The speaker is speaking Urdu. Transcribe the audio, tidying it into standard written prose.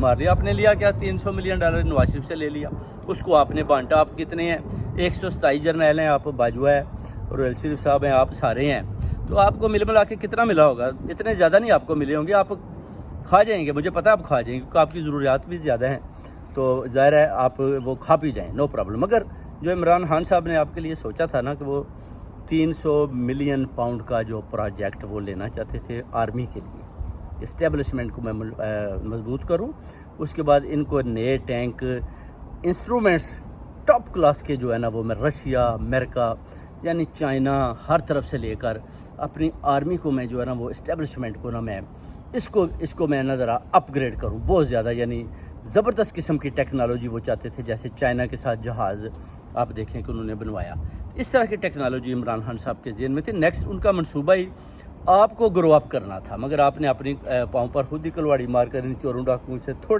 مار لیا. آپ نے لیا کیا $300 ملین نواز شریف سے لے لیا, اس کو آپ نے بانٹا. آپ کتنے ہیں 127 جرنیل ہیں, آپ باجوہ ہے, رویل شریف صاحب ہیں, آپ سارے ہیں. تو آپ کو مل ملا کے کتنا ملا ہوگا؟ اتنے زیادہ نہیں آپ کو ملے ہوں گے. آپ کھا جائیں گے, مجھے پتہ ہے آپ کھا جائیں گے کیونکہ آپ کی ضروریات بھی زیادہ ہیں, تو ظاہر ہے آپ وہ کھا پی جائیں, نو پرابلم. مگر جو عمران خان صاحب نے آپ کے لیے سوچا تھا نا کہ وہ 300 ملین پاؤنڈ کا جو پروجیکٹ وہ لینا چاہتے تھے آرمی کے لیے, اسٹیبلشمنٹ کو میں مضبوط کروں, اس کے بعد ان کو نئے ٹینک انسٹرومنٹس ٹاپ کلاس کے جو ہے نا وہ میں رشیا, امریکہ یعنی چائنا ہر طرف سے لے کر اپنی آرمی کو میں جو ہے نا وہ اسٹیبلشمنٹ کو نا میں اس کو میں نا ذرا اپ گریڈ کروں بہت زیادہ. یعنی زبردست قسم کی ٹیکنالوجی وہ چاہتے تھے, جیسے چائنا کے ساتھ جہاز آپ دیکھیں کہ انہوں نے بنوایا. اس طرح کی ٹیکنالوجی عمران خان صاحب کے ذہن میں تھی. نیکسٹ ان کا منصوبہ ہی آپ کو گرو اپ کرنا تھا, مگر آپ نے اپنی پاؤں پر خود ہی کلواڑی مار کر ان چوروں ڈاکوؤں سے تھوڑا